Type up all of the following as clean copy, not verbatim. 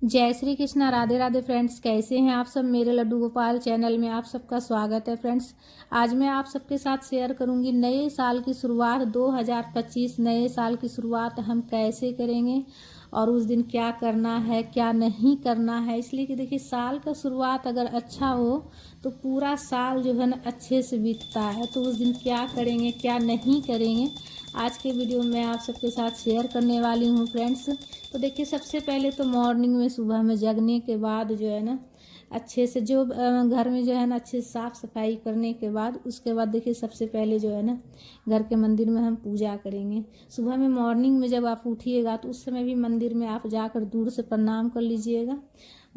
जय श्री कृष्णा। राधे राधे फ्रेंड्स, कैसे हैं आप सब। मेरे लड्डू गोपाल चैनल में आप सबका स्वागत है फ्रेंड्स। आज मैं आप सबके साथ शेयर करूंगी नए साल की शुरुआत 2025 नए साल की शुरुआत हम कैसे करेंगे और उस दिन क्या करना है क्या नहीं करना है। इसलिए कि देखिए, साल का शुरुआत अगर अच्छा हो तो पूरा साल जो है ना अच्छे से बीतता है। तो उस दिन क्या करेंगे क्या नहीं करेंगे, आज के वीडियो में आप सबके साथ शेयर करने वाली हूँ फ्रेंड्स। तो देखिए, सबसे पहले तो मॉर्निंग में सुबह में जगने के बाद जो है ना अच्छे से जो घर में जो है ना अच्छे से साफ़ सफाई करने के बाद उसके बाद देखिए, सबसे पहले जो है ना घर के मंदिर में हम पूजा करेंगे। सुबह में मॉर्निंग में जब आप उठिएगा तो उस समय भी मंदिर में आप जाकर दूर से प्रणाम कर लीजिएगा।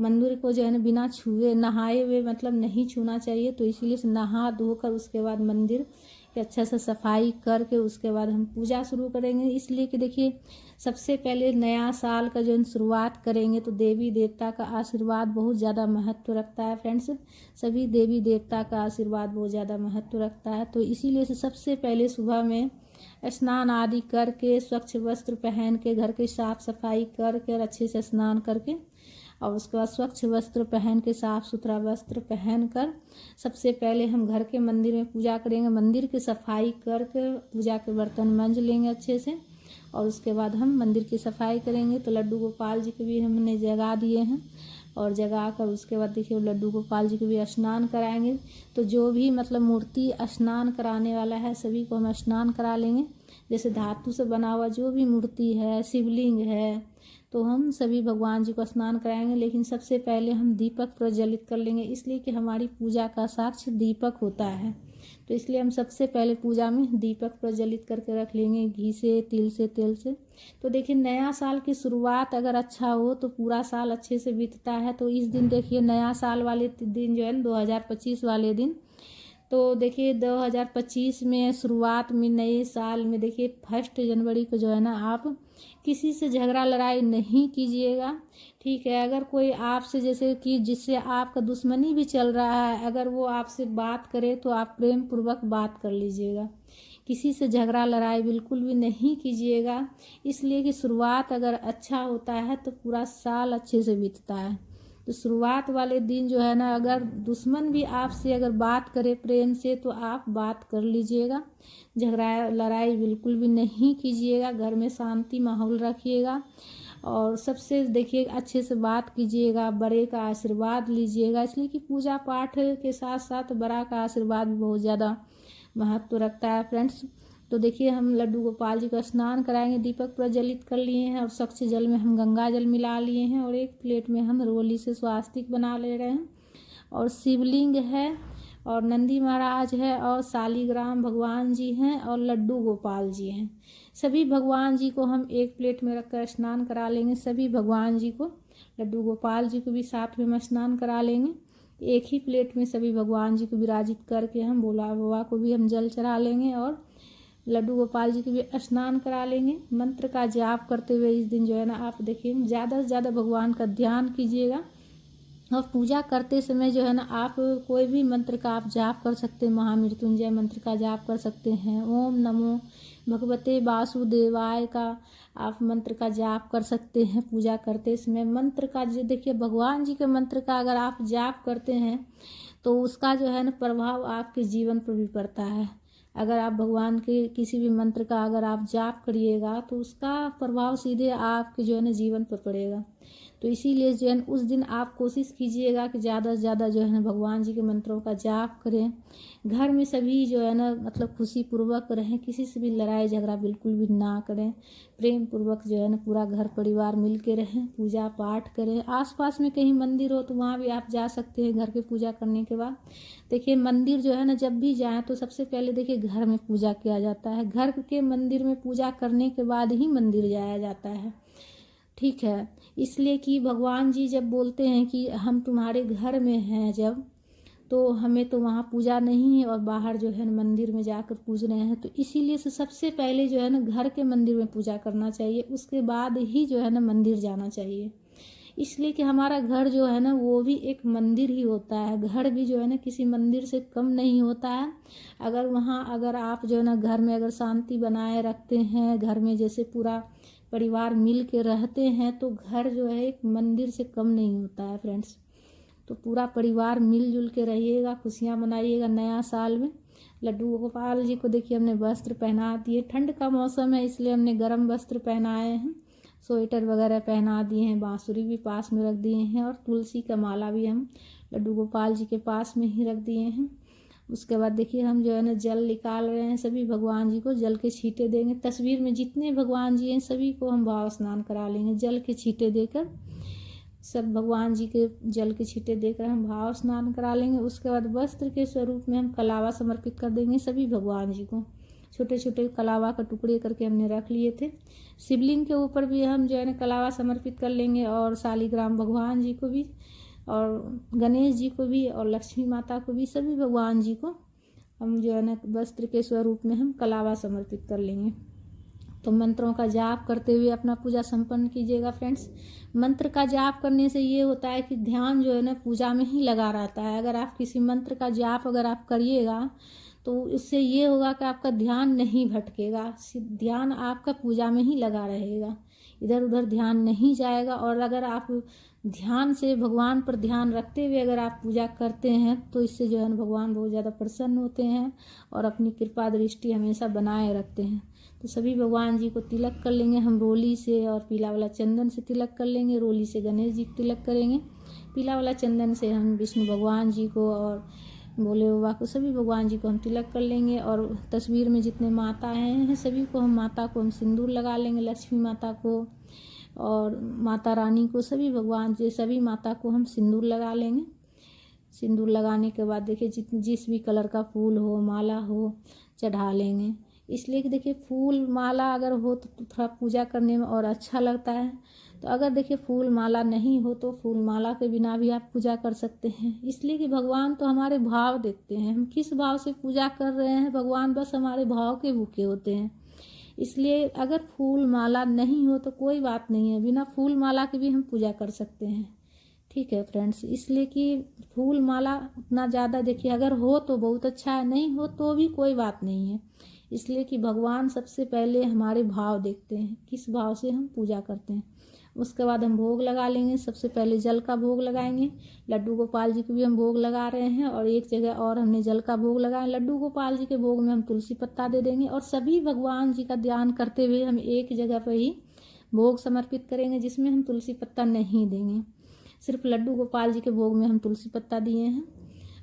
मंदिर को जो है ना बिना छुए नहाए हुए मतलब नहीं छूना चाहिए। तो इसीलिए से नहा धोकर उसके बाद मंदिर कि अच्छा से सफाई करके उसके बाद हम पूजा शुरू करेंगे। इसलिए कि देखिए, सबसे पहले नया साल का जो शुरुआत करेंगे तो देवी देवता का आशीर्वाद बहुत ज़्यादा महत्व रखता है फ्रेंड्स। सभी देवी देवता का आशीर्वाद बहुत ज़्यादा महत्व रखता है। तो इसीलिए से सबसे पहले सुबह में स्नान आदि करके स्वच्छ वस्त्र पहन के घर की साफ सफाई करके और अच्छे से स्नान करके और उसके बाद स्वच्छ वस्त्र पहन के साफ़ सुथरा वस्त्र पहन कर सबसे पहले हम घर के मंदिर में पूजा करेंगे। मंदिर की सफाई करके पूजा के बर्तन मंज लेंगे अच्छे से और उसके बाद हम मंदिर की सफाई करेंगे। तो लड्डू गोपाल जी को भी हमने जगा दिए हैं और जगा कर उसके बाद देखिए लड्डू गोपाल जी को भी स्नान कराएंगे। तो जो भी मतलब मूर्ति स्नान कराने वाला है सभी को हम स्नान करा लेंगे। जैसे धातु से बना हुआ जो भी मूर्ति है, शिवलिंग है, तो हम सभी भगवान जी को स्नान कराएंगे। लेकिन सबसे पहले हम दीपक प्रज्वलित कर लेंगे, इसलिए कि हमारी पूजा का साक्ष्य दीपक होता है। तो इसलिए हम सबसे पहले पूजा में दीपक प्रज्वलित करके रख लेंगे, घी से, तिल से, तेल से। तो देखिए, नया साल की शुरुआत अगर अच्छा हो तो पूरा साल अच्छे से बीतता है। तो इस दिन देखिए, नया साल वाले दिन जो है ना 2025 वाले दिन, तो देखिए 2025 में शुरुआत में नए साल में देखिए 1 जनवरी को जो है ना आप किसी से झगड़ा लड़ाई नहीं कीजिएगा। ठीक है, अगर कोई आपसे जैसे कि जिससे आपका दुश्मनी भी चल रहा है, अगर वो आपसे बात करे तो आप प्रेम पूर्वक बात कर लीजिएगा। किसी से झगड़ा लड़ाई बिल्कुल भी नहीं कीजिएगा। इसलिए कि शुरुआत अगर अच्छा होता है तो पूरा साल अच्छे से बीतता है। तो शुरुआत वाले दिन जो है ना अगर दुश्मन भी आपसे अगर बात करे प्रेम से तो आप बात कर लीजिएगा। झगड़ा लड़ाई बिल्कुल भी नहीं कीजिएगा, घर में शांति माहौल रखिएगा और सबसे देखिए अच्छे से बात कीजिएगा, बड़े का आशीर्वाद लीजिएगा। इसलिए कि पूजा पाठ के साथ साथ बड़ा का आशीर्वाद भी बहुत ज़्यादा महत्व रखता है फ्रेंड्स। तो देखिए, हम लड्डू गोपाल जी का स्नान कराएंगे, दीपक प्रज्वलित कर लिए हैं और स्वच्छ जल में हम गंगा जल मिला लिए हैं और एक प्लेट में हम रोली से स्वास्तिक बना ले रहे हैं और शिवलिंग है और नंदी महाराज है और शालिग्राम भगवान जी हैं और लड्डू गोपाल जी हैं। सभी भगवान जी को हम एक प्लेट में रखकर स्नान करा लेंगे। सभी भगवान जी को, लड्डू गोपाल जी को भी साथ में हम स्नान करा लेंगे। एक ही प्लेट में सभी भगवान जी को विराजित करके हम भोला बाबा को भी हम जल चढ़ा लेंगे और लड्डू गोपाल जी को भी स्नान करा लेंगे। मंत्र का जाप करते हुए इस दिन जो है ना आप देखिए ज़्यादा से ज़्यादा भगवान का ध्यान कीजिएगा और पूजा करते समय जो है ना आप कोई भी मंत्र का आप जाप कर सकते हैं। महामृत्युंजय मंत्र का जाप कर सकते हैं, ओम नमो भगवते वासुदेवाय का आप मंत्र का जाप कर सकते हैं। पूजा करते समय मंत्र का जो देखिए भगवान जी के मंत्र का अगर आप जाप करते हैं तो उसका जो है ना प्रभाव आपके जीवन पर भी पड़ता है। अगर आप भगवान के किसी भी मंत्र का अगर आप जाप करिएगा तो उसका प्रभाव सीधे आपके जो है ना जीवन पर पड़ेगा। तो इसीलिए जो है उस दिन आप कोशिश कीजिएगा कि ज़्यादा से ज़्यादा जो है ना भगवान जी के मंत्रों का जाप करें। घर में सभी जो है ना मतलब खुशी पूर्वक रहें, किसी से भी लड़ाई झगड़ा बिल्कुल भी ना करें। प्रेम पूर्वक जो है ना पूरा घर परिवार मिल के रहें, पूजा पाठ करें। आसपास में कहीं मंदिर हो तो वहाँ भी आप जा सकते हैं घर के पूजा करने के बाद। देखिए, मंदिर जो है ना जब भी जाएँ तो सबसे पहले देखिए घर में पूजा किया जाता है। घर के मंदिर में पूजा करने के बाद ही मंदिर जाया जाता है। ठीक है, इसलिए कि भगवान जी जब बोलते हैं कि हम तुम्हारे घर में हैं जब, तो हमें तो वहाँ पूजा नहीं है और बाहर जो है ना मंदिर में जाकर पूज रहे हैं। तो इसीलिए से सबसे पहले जो है ना घर के मंदिर में पूजा करना चाहिए, उसके बाद ही जो है ना मंदिर जाना चाहिए। इसलिए कि हमारा घर जो है ना वो भी एक मंदिर ही होता है। घर भी जो है ना किसी मंदिर से कम नहीं होता है। अगर वहाँ अगर आप जो है ना घर में अगर शांति बनाए रखते हैं, घर में जैसे पूरा परिवार मिल के रहते हैं तो घर जो है एक मंदिर से कम नहीं होता है फ्रेंड्स। तो पूरा परिवार मिलजुल के रहिएगा, खुशियाँ मनाइएगा नया साल में। लड्डू गोपाल जी को देखिए हमने वस्त्र पहना दिए, ठंड का मौसम है इसलिए हमने गर्म वस्त्र पहनाए हैं, स्वेटर वगैरह पहना दिए हैं, बांसुरी भी पास में रख दिए हैं और तुलसी का माला भी हम लड्डू गोपाल जी के पास में ही रख दिए हैं। उसके बाद देखिए हम जो है ना जल निकाल रहे हैं, सभी भगवान जी को जल के छींटे देंगे। तस्वीर में जितने भगवान जी हैं सभी को हम भाव स्नान करा लेंगे, जल के छींटे देकर सब भगवान जी के जल के छींटे देकर हम भाव स्नान करा लेंगे। उसके बाद वस्त्र के स्वरूप में हम कलावा समर्पित कर देंगे सभी भगवान जी को। छोटे छोटे कलावा का टुकड़े करके हमने रख लिए थे। शिवलिंग के ऊपर भी हम जो है ना कलावा समर्पित कर लेंगे और शालिग्राम भगवान जी को भी और गणेश जी को भी और लक्ष्मी माता को भी, सभी भगवान जी को हम जो है ना वस्त्र के स्वरूप में हम कलावा समर्पित कर लेंगे। तो मंत्रों का जाप करते हुए अपना पूजा संपन्न कीजिएगा फ्रेंड्स। मंत्र का जाप करने से ये होता है कि ध्यान जो है ना पूजा में ही लगा रहता है। अगर आप किसी मंत्र का जाप अगर आप करिएगा तो इससे ये होगा कि आपका ध्यान नहीं भटकेगा, ध्यान आपका पूजा में ही लगा रहेगा, इधर उधर ध्यान नहीं जाएगा। और अगर आप ध्यान से भगवान पर ध्यान रखते हुए अगर आप पूजा करते हैं तो इससे जो है ना भगवान बहुत ज़्यादा प्रसन्न होते हैं और अपनी कृपा दृष्टि हमेशा बनाए रखते हैं। तो सभी भगवान जी को तिलक कर लेंगे हम रोली से, और पीला वाला चंदन से तिलक कर लेंगे। रोली से गणेश जी को तिलक करेंगे, पीला वाला चंदन से हम विष्णु भगवान जी को और भोले बाबा को, सभी भगवान जी को हम तिलक कर लेंगे। और तस्वीर में जितने माता हैं सभी को हम माता को हम सिंदूर लगा लेंगे, लक्ष्मी माता को और माता रानी को, सभी भगवान जी सभी माता को हम सिंदूर लगा लेंगे। सिंदूर लगाने के बाद देखिए जिस भी कलर का फूल हो माला हो चढ़ा लेंगे। इसलिए कि देखिए फूल माला अगर हो तो थोड़ा पूजा करने में और अच्छा लगता है। तो अगर देखिए फूल माला नहीं हो तो फूल माला के बिना भी आप पूजा कर सकते हैं। इसलिए कि भगवान तो हमारे भाव देखते हैं, हम किस भाव से पूजा कर रहे हैं, भगवान बस हमारे भाव के भूखे होते हैं। इसलिए अगर फूल माला नहीं हो तो कोई बात नहीं है, बिना फूल माला के भी हम पूजा कर सकते हैं। ठीक है फ्रेंड्स, इसलिए कि फूल माला उतना ज़्यादा देखिए अगर हो तो बहुत अच्छा है, नहीं हो तो भी कोई बात नहीं है। इसलिए कि भगवान सबसे पहले हमारे भाव देखते हैं, किस भाव से हम पूजा करते हैं। उसके बाद हम भोग लगा लेंगे। सबसे पहले जल का भोग लगाएंगे, लड्डू गोपाल जी को भी हम भोग लगा रहे हैं और एक जगह और हमने जल का भोग लगाया। लड्डू गोपाल जी के भोग में हम तुलसी पत्ता दे देंगे और सभी भगवान जी का ध्यान करते हुए हम एक जगह पर ही भोग समर्पित करेंगे जिसमें हम तुलसी पत्ता नहीं देंगे। सिर्फ लड्डू गोपाल जी के भोग में हम तुलसी पत्ता दिए हैं।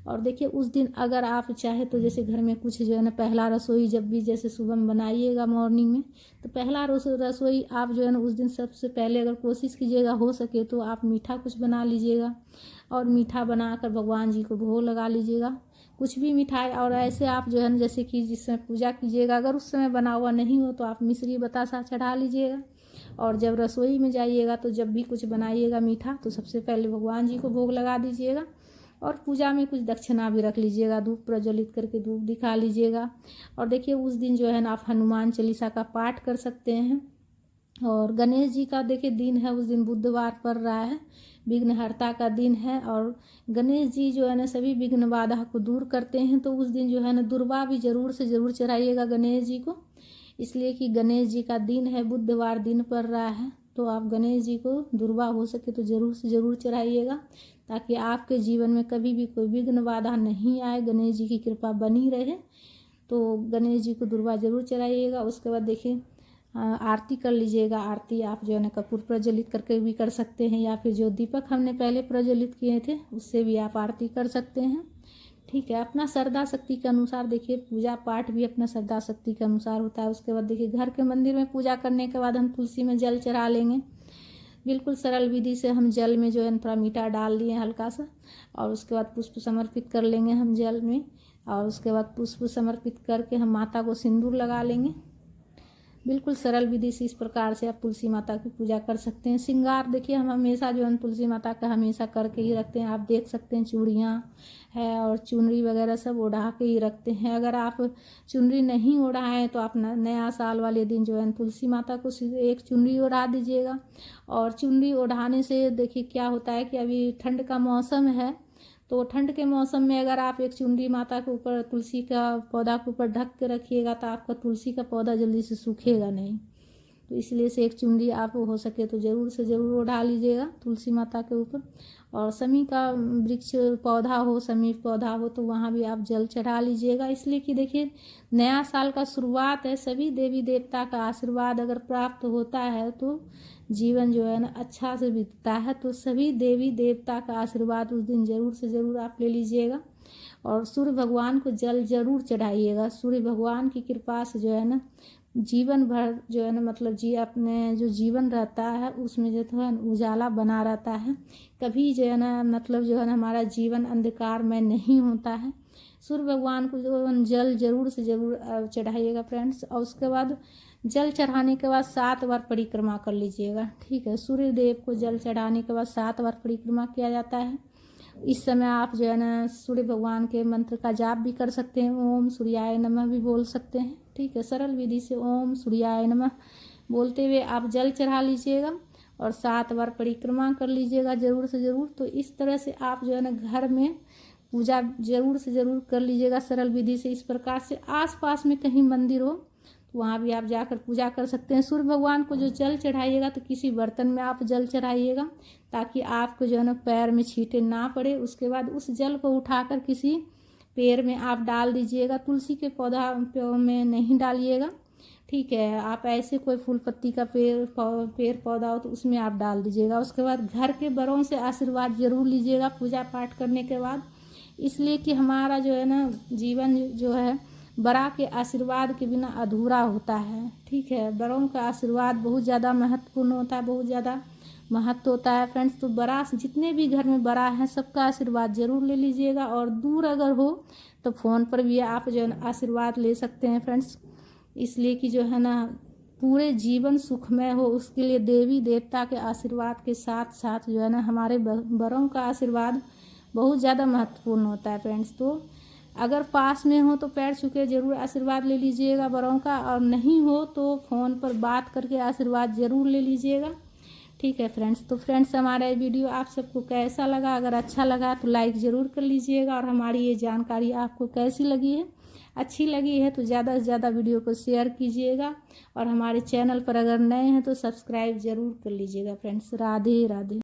और देखिए उस दिन अगर आप चाहे तो जैसे घर में कुछ जो है ना पहला रसोई जब भी जैसे सुबह में बनाइएगा मॉर्निंग में, तो पहला रसोई आप जो है ना उस दिन सबसे पहले अगर कोशिश कीजिएगा हो सके तो आप मीठा कुछ बना लीजिएगा और मीठा बनाकर भगवान जी को भोग लगा लीजिएगा, कुछ भी मिठाई। और ऐसे आप जो है ना जैसे कि जिस समय पूजा कीजिएगा अगर उस समय बना हुआ नहीं हो तो आप मिश्री बतासा चढ़ा लीजिएगा। और जब रसोई में जाइएगा तो जब भी कुछ बनाइएगा मीठा तो सबसे पहले भगवान जी को भोग लगा दीजिएगा और पूजा में कुछ दक्षिणा भी रख लीजिएगा, धूप प्रज्वलित करके धूप दिखा लीजिएगा। और देखिए उस दिन जो है ना आप हनुमान चालीसा का पाठ कर सकते हैं। और गणेश जी का देखिए दिन है, उस दिन बुधवार पड़ रहा है, विघ्नहर्ता का दिन है और गणेश जी जो है ना सभी विघ्न बाधा को दूर करते हैं। तो उस दिन जो है ना दुर्वा भी जरूर से ज़रूर चढ़ाइएगा गणेश जी को, इसलिए कि गणेश जी का दिन है, बुधवार दिन पड़ रहा है। तो आप गणेश जी को दुर्वा हो सके तो ज़रूर से ज़रूर चढ़ाइएगा ताकि आपके जीवन में कभी भी कोई विघ्न बाधा नहीं आए, गणेश जी की कृपा बनी रहे। तो गणेश जी को दुर्वा ज़रूर चढ़ाइएगा। उसके बाद देखिए आरती कर लीजिएगा। आरती आप जो है ना कपूर प्रज्वलित करके भी कर सकते हैं या फिर जो दीपक हमने पहले प्रज्वलित किए थे उससे भी आप आरती कर सकते हैं। ठीक है, अपना श्रद्धा शक्ति के अनुसार देखिए पूजा पाठ भी अपना श्रद्धा शक्ति के अनुसार होता है। उसके बाद देखिए घर के मंदिर में पूजा करने के बाद हम तुलसी में जल चढ़ा लेंगे। बिल्कुल सरल विधि से हम जल में जो है थोड़ा मीठा डाल दिए हल्का सा और उसके बाद पुष्प समर्पित कर लेंगे हम जल में। और उसके बाद पुष्प समर्पित करके हम माता को सिंदूर लगा लेंगे। बिल्कुल सरल विधि से इस प्रकार से आप तुलसी माता की पूजा कर सकते हैं। श्रृंगार देखिए हम हमेशा जो है तुलसी माता का हमेशा करके ही रखते हैं। आप देख सकते हैं चूड़ियाँ है और चुनरी वगैरह सब ओढ़ा के ही रखते हैं। अगर आप चुनरी नहीं ओढ़ाएं तो आप नया साल वाले दिन जो है तुलसी माता को एक चुनरी ओढ़ा दीजिएगा। और चुनरी ओढ़ाने से देखिए क्या होता है कि अभी ठंड का मौसम है, तो ठंड के मौसम में अगर आप एक चुनरी माता के ऊपर तुलसी का पौधा के ऊपर ढक के रखिएगा तो आपका तुलसी का पौधा जल्दी से सूखेगा नहीं। तो इसलिए से एक चुनरी आप हो सके तो ज़रूर से ज़रूर उड़ा लीजिएगा तुलसी माता के ऊपर। और समी का वृक्ष पौधा हो, समी पौधा हो तो वहाँ भी आप जल चढ़ा लीजिएगा। इसलिए कि देखिए नया साल का शुरुआत है, सभी देवी देवता का आशीर्वाद अगर प्राप्त होता है तो जीवन जो है ना अच्छा से बीतता है। तो सभी देवी देवता का आशीर्वाद उस दिन ज़रूर से ज़रूर आप ले लीजिएगा। और सूर्य भगवान को जल जरूर चढ़ाइएगा। सूर्य भगवान की कृपा से जो है ना जीवन भर जो है ना मतलब अपने जो जीवन रहता है उसमें जो है उजाला बना रहता है। कभी जो है ना मतलब जो है ना हमारा जीवन अंधकार में नहीं होता है। सूर्य भगवान को जो जल जरूर से जरूर चढ़ाइएगा फ्रेंड्स। और उसके बाद जल चढ़ाने के बाद 7 बार परिक्रमा कर लीजिएगा। ठीक है, सूर्य देव को जल चढ़ाने के बाद 7 बार परिक्रमा किया जाता है। इस समय आप जो है ना सूर्य भगवान के मंत्र का जाप भी कर सकते हैं, ओम सूर्याय नमः भी बोल सकते हैं। ठीक है, सरल विधि से ओम सूर्याय नमः बोलते हुए आप जल चढ़ा लीजिएगा और 7 बार परिक्रमा कर लीजिएगा ज़रूर से ज़रूर। तो इस तरह से आप जो है ना घर में पूजा ज़रूर से ज़रूर कर लीजिएगा सरल विधि से। इस प्रकार से आसपास में कहीं मंदिर हो तो वहाँ भी आप जाकर पूजा कर सकते हैं। सूर्य भगवान को जो जल चढ़ाइएगा तो किसी बर्तन में आप जल चढ़ाइएगा ताकि आपको जो है ना पैर में छींटे ना पड़े। उसके बाद उस जल को उठाकर किसी पेड़ में आप डाल दीजिएगा। तुलसी के पौधा में नहीं डालिएगा। ठीक है, आप ऐसे कोई फूल पत्ती का पेड़ पौधा हो तो उसमें आप डाल दीजिएगा। उसके बाद घर के बड़ों से आशीर्वाद जरूर लीजिएगा पूजा पाठ करने के बाद। इसलिए कि हमारा जो है ना जीवन जो है बड़ा के आशीर्वाद के बिना अधूरा होता है। ठीक है, बड़ों का आशीर्वाद बहुत ज़्यादा महत्वपूर्ण होता है, बहुत ज़्यादा महत्व होता है फ्रेंड्स। तो बड़ा जितने भी घर में बड़ा है सबका आशीर्वाद जरूर ले लीजिएगा। और दूर अगर हो तो फ़ोन पर भी आप जो है ना आशीर्वाद ले सकते हैं फ्रेंड्स। इसलिए कि जो है ना पूरे जीवन सुखमय हो उसके लिए देवी देवता के आशीर्वाद के साथ साथ जो है ना हमारे बड़ों का आशीर्वाद बहुत ज़्यादा महत्वपूर्ण होता है फ्रेंड्स। तो अगर पास में हो तो पैर छू के जरूर आशीर्वाद ले लीजिएगा बड़ों का, और नहीं हो तो फ़ोन पर बात करके आशीर्वाद ज़रूर ले लीजिएगा। ठीक है फ्रेंड्स, तो फ्रेंड्स हमारा ये वीडियो आप सबको कैसा लगा? अगर अच्छा लगा तो लाइक ज़रूर कर लीजिएगा। और हमारी ये जानकारी आपको कैसी लगी है, अच्छी लगी है तो ज़्यादा से ज़्यादा वीडियो को शेयर कीजिएगा। और हमारे चैनल पर अगर नए हैं तो सब्सक्राइब ज़रूर कर लीजिएगा फ्रेंड्स। राधे राधे।